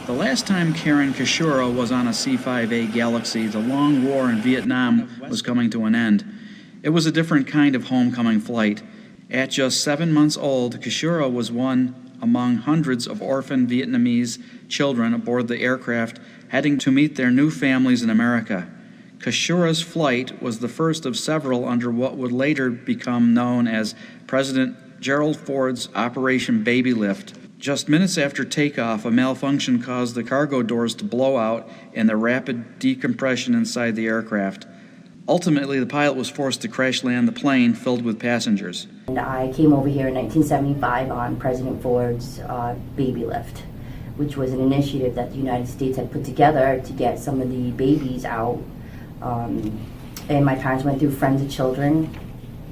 The last time Karen Keshura was on a C-5A Galaxy, the long war in Vietnam was coming to an end. It was a different kind of homecoming flight. At just 7 months old, Keshura was one among hundreds of orphan Vietnamese children aboard the aircraft heading to meet their new families in America. Keshura's flight was the first of several under what would later become known as President Gerald Ford's Operation BabyLift. Just minutes after takeoff, a malfunction caused the cargo doors to blow out and the rapid decompression inside the aircraft. Ultimately, the pilot was forced to crash land the plane filled with passengers. And I came over here in 1975 on President Ford's BabyLift, which was an initiative that the United States had put together to get some of the babies out. And my parents went through Friends of Children,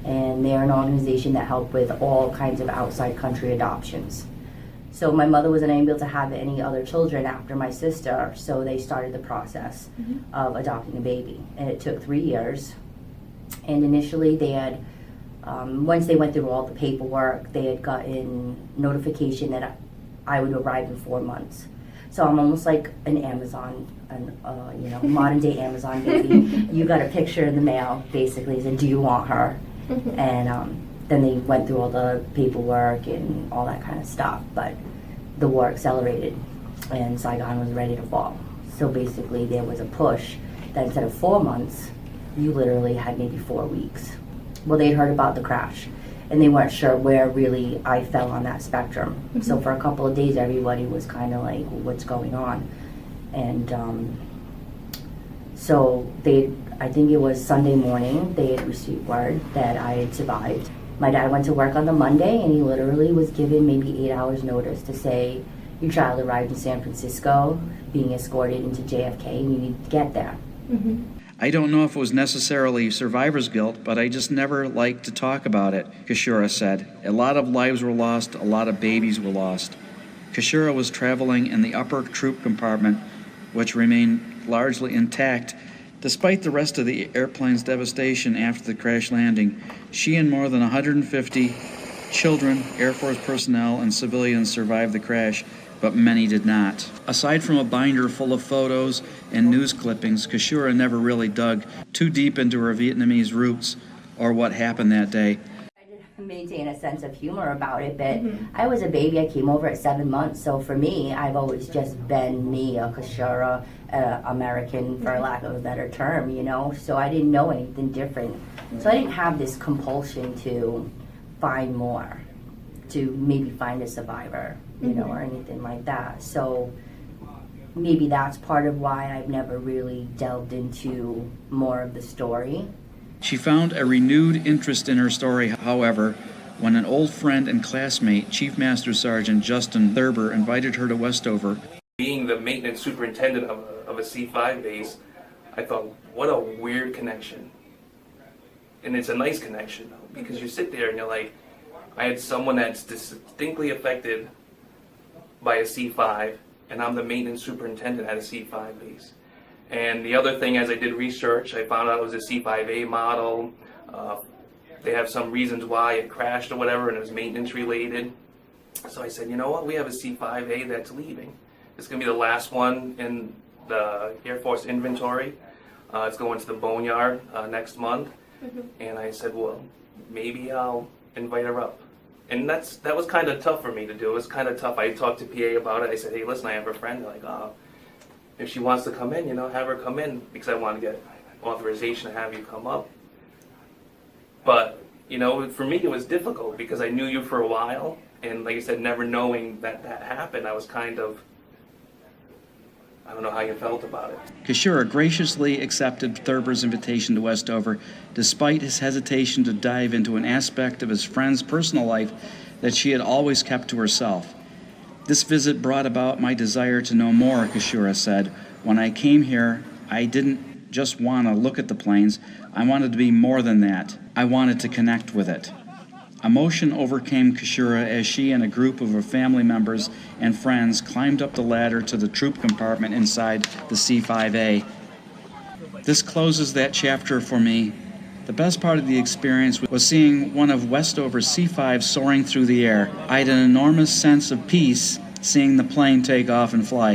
and they're an organization that helped with all kinds of outside country adoptions. So my mother was unable to have any other children after my sister, so they started the process of adopting a baby. And it took 3 years. And initially they had, once they went through all the paperwork, they had gotten notification that I would arrive in 4 months. So I'm almost like an Amazon, modern day Amazon baby. You got a picture in the mail, basically, said, do you want her? And then they went through all the paperwork and all that kind of stuff, but the war accelerated and Saigon was ready to fall. So basically there was a push that instead of 4 months, you literally had maybe 4 weeks. Well, they'd heard about the crash and they weren't sure where really I fell on that spectrum. So for a couple of days, everybody was kind of like, what's going on? And so I think it was Sunday morning, they had received word that I had survived. My dad went to work on the Monday and he literally was given maybe 8 hours notice to say, your child arrived in San Francisco, being escorted into JFK, and you need to get there. I don't know if it was necessarily survivor's guilt, but I just never liked to talk about it, Keshura said. A lot of lives were lost, a lot of babies were lost. Keshura was traveling in the upper troop compartment, which remained largely intact. Despite the rest of the airplane's devastation after the crash landing, she and more than 150 children, Air Force personnel, and civilians survived the crash, but many did not. Aside from a binder full of photos and news clippings, Keshura never really dug too deep into her Vietnamese roots or what happened that day. Maintain a sense of humor about it, but I was a baby. I came over at 7 months, so for me, I've always just been me, a Keshura, American, for lack of a better term, so I didn't know anything different. So I didn't have this compulsion to find more, to maybe find a survivor, or anything like that. So maybe that's part of why I've never really delved into more of the story. She found a renewed interest in her story, however, when an old friend and classmate, Chief Master Sgt. Justin Thurber, invited her to Westover. Being the maintenance superintendent of a C5 base, I thought, what a weird connection. And it's a nice connection, because you sit there and you're like, I had someone that's distinctly affected by a C5, and I'm the maintenance superintendent at a C5 base. And the other thing, as I did research, I found out it was a C5A model. They have some reasons why it crashed or whatever, and it was maintenance related. So I said, you know what, we have a C5A that's leaving. It's going to be the last one in the Air Force inventory. It's going to the boneyard next month. And I said, well, maybe I'll invite her up. And that was kind of tough for me to do. It was kind of tough. I talked to PA about it. I said, hey, listen, I have a friend. They're like, oh, if she wants to come in, have her come in, because I want to get authorization to have you come up. But, for me it was difficult because I knew you for a while, and like I said, never knowing that happened, I was kind of, I don't know how you felt about it. Keshura graciously accepted Thurber's invitation to Westover, despite his hesitation to dive into an aspect of his friend's personal life that she had always kept to herself. This visit brought about my desire to know more, Keshura said. When I came here, I didn't just want to look at the planes. I wanted to be more than that. I wanted to connect with it. Emotion overcame Keshura as she and a group of her family members and friends climbed up the ladder to the troop compartment inside the C-5A. This closes that chapter for me. The best part of the experience was seeing one of Westover's C-5s soaring through the air. I had an enormous sense of peace seeing the plane take off and fly.